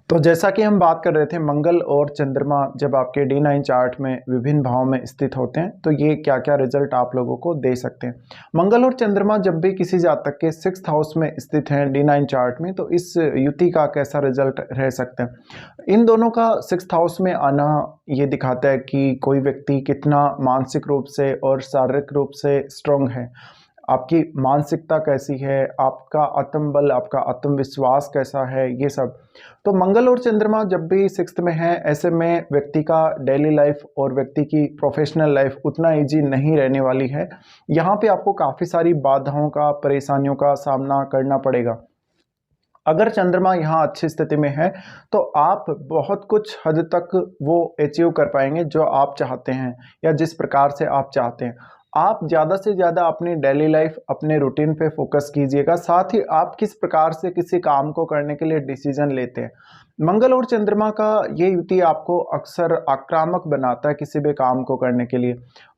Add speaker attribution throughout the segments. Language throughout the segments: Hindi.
Speaker 1: तो जैसा कि हम बात कर रहे थे, मंगल और चंद्रमा जब आपके D9 चार्ट में विभिन्न भाव में स्थित होते हैं तो ये क्या क्या रिजल्ट आप लोगों को दे सकते हैं। मंगल और चंद्रमा जब भी किसी जातक के 6th हाउस में स्थित हैं D9 चार्ट में, तो इस युति का कैसा रिजल्ट रह सकता है। इन दोनों का 6th हाउस में आना ये दिखाता है कि कोई व्यक्ति कितना मानसिक रूप से और शारीरिक रूप से स्ट्रांग है, आपकी मानसिकता कैसी है, आपका आत्मबल, आपका आत्मविश्वास कैसा है, ये सब। तो मंगल और चंद्रमा जब भी 6th में है, ऐसे में व्यक्ति का डेली लाइफ और व्यक्ति की प्रोफेशनल लाइफ उतना इजी नहीं रहने वाली है। यहाँ पे आपको काफ़ी सारी बाधाओं का, परेशानियों का सामना करना पड़ेगा। अगर चंद्रमा यहाँ अच्छी स्थिति में है तो आप बहुत कुछ हद तक वो अचीव कर पाएंगे जो आप चाहते हैं या जिस प्रकार से आप चाहते हैं। आप ज़्यादा से ज़्यादा अपनी डेली लाइफ, अपने रूटीन पे फोकस कीजिएगा। साथ ही आप किस प्रकार से किसी काम को करने के लिए डिसीजन लेते हैं। मंगल और चंद्रमा का ये युति आपको अक्सर आक्रामक बनाता है किसी भी काम को करने के लिए।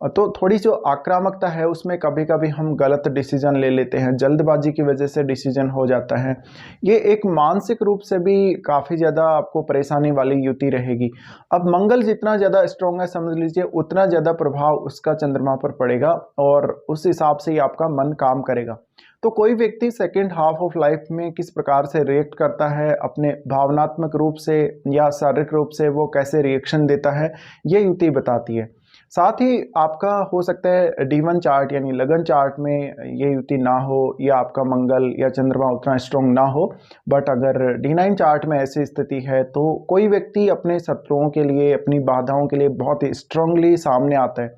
Speaker 1: तो थोड़ी जो आक्रामकता है उसमें कभी कभी हम गलत डिसीजन ले लेते हैं, जल्दबाजी की वजह से डिसीजन हो जाता है। ये एक मानसिक रूप से भी काफ़ी ज़्यादा आपको परेशानी वाली युति रहेगी। अब मंगल जितना ज़्यादा स्ट्रॉन्ग है, समझ लीजिए उतना ज़्यादा प्रभाव उसका चंद्रमा पर पड़ेगा और उस हिसाब से ही आपका मन काम करेगा। तो कोई व्यक्ति सेकेंड हाफ ऑफ लाइफ में किस प्रकार से रिएक्ट करता है, अपने भावनात्मक रूप से या शारीरिक रूप से वो कैसे रिएक्शन देता है, ये युति बताती है। साथ ही आपका हो सकता है D1 चार्ट यानी लगन चार्ट में ये युति ना हो या आपका मंगल या चंद्रमा उतना स्ट्रॉन्ग ना हो, बट अगर D9 चार्ट में ऐसी स्थिति है तो कोई व्यक्ति अपने शत्रुओं के लिए, अपनी बाधाओं के लिए बहुत ही स्ट्रांगली सामने आता है।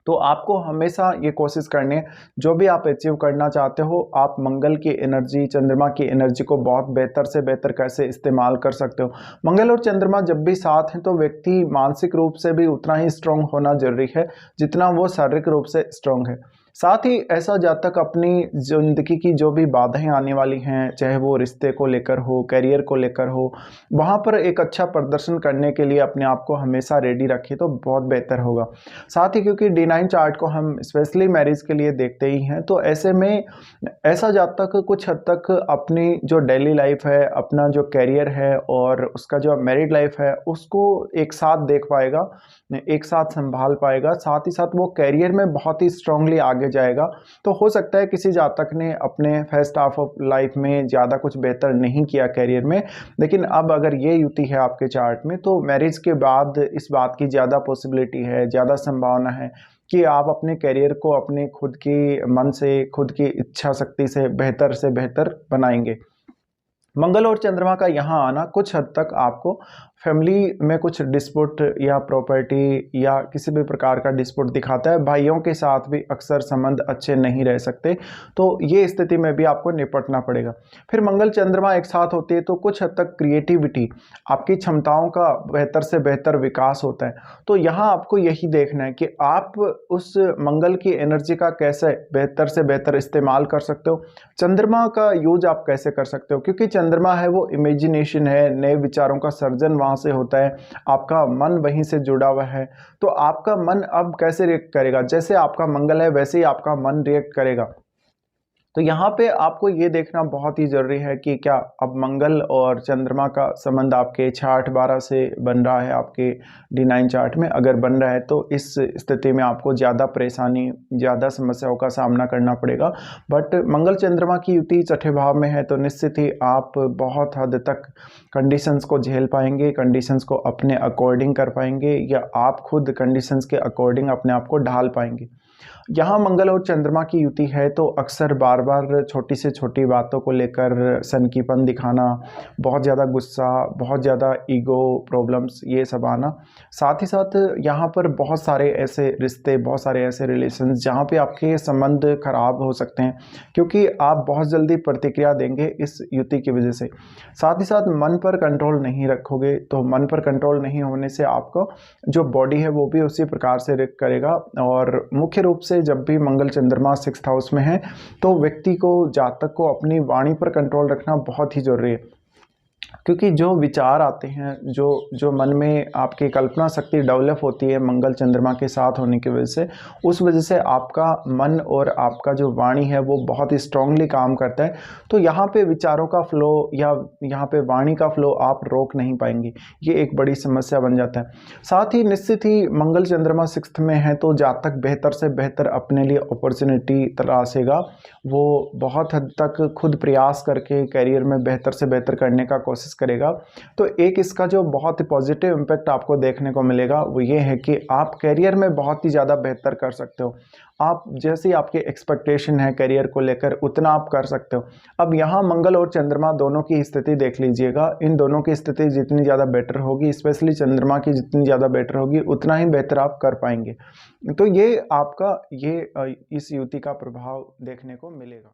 Speaker 1: तो आपको हमेशा ये कोशिश करनी है, जो भी आप अचीव करना चाहते हो, आप मंगल की एनर्जी, चंद्रमा की एनर्जी को बहुत बेहतर से बेहतर कैसे इस्तेमाल कर सकते हो। मंगल और चंद्रमा जब भी साथ हैं तो व्यक्ति मानसिक रूप से भी उतना ही स्ट्रांग होना जरूरी है जितना वो शारीरिक रूप से स्ट्रांग है। साथ ही ऐसा जातक अपनी ज़िंदगी की जो भी बाधाएं आने वाली हैं, चाहे वो रिश्ते को लेकर हो, करियर को लेकर हो, वहाँ पर एक अच्छा प्रदर्शन करने के लिए अपने आप को हमेशा रेडी रखें तो बहुत बेहतर होगा। साथ ही क्योंकि D9 चार्ट को हम स्पेशली मैरिज के लिए देखते ही हैं, तो ऐसे में ऐसा जातक कुछ हद तक अपनी जो डेली लाइफ है, अपना जो करियर है और उसका जो मैरिड लाइफ है, उसको एक साथ देख पाएगा, एक साथ संभाल पाएगा। साथ ही साथ वो करियर में बहुत ही स्ट्रांगली आगे जाएगा। तो हो सकता है किसी जातक ने अपने फर्स्ट हाफ ऑफ लाइफ में ज़्यादा कुछ बेहतर नहीं किया करियर में, लेकिन अब अगर ये युति है आपके चार्ट में तो मैरिज के बाद इस बात की ज़्यादा पॉसिबिलिटी है, ज़्यादा संभावना है कि आप अपने करियर को अपने खुद की मन से, खुद की इच्छा शक्ति से बेहतर बनाएंगे। मंगल और चंद्रमा का यहाँ आना कुछ हद तक आपको फैमिली में कुछ डिस्प्यूट या प्रॉपर्टी या किसी भी प्रकार का डिस्प्यूट दिखाता है। भाइयों के साथ भी अक्सर संबंध अच्छे नहीं रह सकते, तो ये स्थिति में भी आपको निपटना पड़ेगा। फिर मंगल चंद्रमा एक साथ होती है तो कुछ हद तक क्रिएटिविटी, आपकी क्षमताओं का बेहतर से बेहतर विकास होता है। तो यहाँ आपको यही देखना है कि आप उस मंगल की एनर्जी का कैसे बेहतर से बेहतर इस्तेमाल कर सकते हो, चंद्रमा का यूज आप कैसे कर सकते हो, क्योंकि चंद्रमा है वो इमेजिनेशन है, नए विचारों का सर्जन वहाँ से होता है, आपका मन वहीं से जुड़ा हुआ है। तो आपका मन अब कैसे रिएक्ट करेगा, जैसे आपका मंगल है वैसे ही आपका मन रिएक्ट करेगा। तो यहाँ पे आपको ये देखना बहुत ही ज़रूरी है कि क्या अब मंगल और चंद्रमा का संबंध आपके 6-8-12 से बन रहा है, आपके D9 चार्ट में अगर बन रहा है तो इस स्थिति में आपको ज़्यादा परेशानी, ज़्यादा समस्याओं का सामना करना पड़ेगा। बट मंगल चंद्रमा की युति छठे भाव में है तो निश्चित ही आप बहुत हद तक कंडीशंस को झेल पाएंगे, कंडीशंस को अपने अकॉर्डिंग कर पाएंगे या आप खुद कंडीशंस के अकॉर्डिंग अपने आप को ढाल पाएंगे। यहाँ मंगल और चंद्रमा की युति है तो अक्सर बार बार छोटी से छोटी बातों को लेकर सनकीपन दिखाना, बहुत ज़्यादा गुस्सा, बहुत ज़्यादा ईगो प्रॉब्लम्स, ये सब आना। साथ ही साथ यहाँ पर बहुत सारे ऐसे रिश्ते, बहुत सारे ऐसे रिलेशंस जहाँ पे आपके संबंध खराब हो सकते हैं क्योंकि आप बहुत जल्दी प्रतिक्रिया देंगे इस युति की वजह से। साथ ही साथ मन पर कंट्रोल नहीं रखोगे, तो मन पर कंट्रोल नहीं होने से आपको जो बॉडी है वो भी उसी प्रकार से रिएक्ट करेगा। और मुख्य रूप से जब भी मंगल चंद्रमा 6th हाउस में है तो व्यक्ति को, जातक को अपनी वाणी पर कंट्रोल रखना बहुत ही जरूरी है। क्योंकि जो विचार आते हैं, जो जो मन में आपकी कल्पना शक्ति डेवलप होती है मंगल चंद्रमा के साथ होने की वजह से, उस वजह से आपका मन और आपका जो वाणी है वो बहुत ही स्ट्रांगली काम करता है। तो यहाँ पे विचारों का फ्लो या यहाँ पे वाणी का फ्लो आप रोक नहीं पाएंगे, ये एक बड़ी समस्या बन जाता है। साथ ही निश्चित ही मंगल चंद्रमा 6th में है तो जातक बेहतर से बेहतर अपने लिए अपॉर्चुनिटी तलाशेगा। वो बहुत हद तक खुद प्रयास करके करियर में बेहतर से बेहतर करने का कोशिश करेगा। तो एक इसका जो बहुत ही पॉजिटिव इम्पैक्ट आपको देखने को मिलेगा वो ये है कि आप करियर में बहुत ही ज़्यादा बेहतर कर सकते हो। आप जैसी आपकी एक्सपेक्टेशन है करियर को लेकर उतना आप कर सकते हो। अब यहाँ मंगल और चंद्रमा दोनों की स्थिति देख लीजिएगा, इन दोनों की स्थिति जितनी ज़्यादा बेटर होगी, स्पेशली चंद्रमा की जितनी ज़्यादा बेटर होगी, उतना ही बेहतर आप कर पाएंगे। तो ये आपका इस युति का प्रभाव देखने को मिलेगा।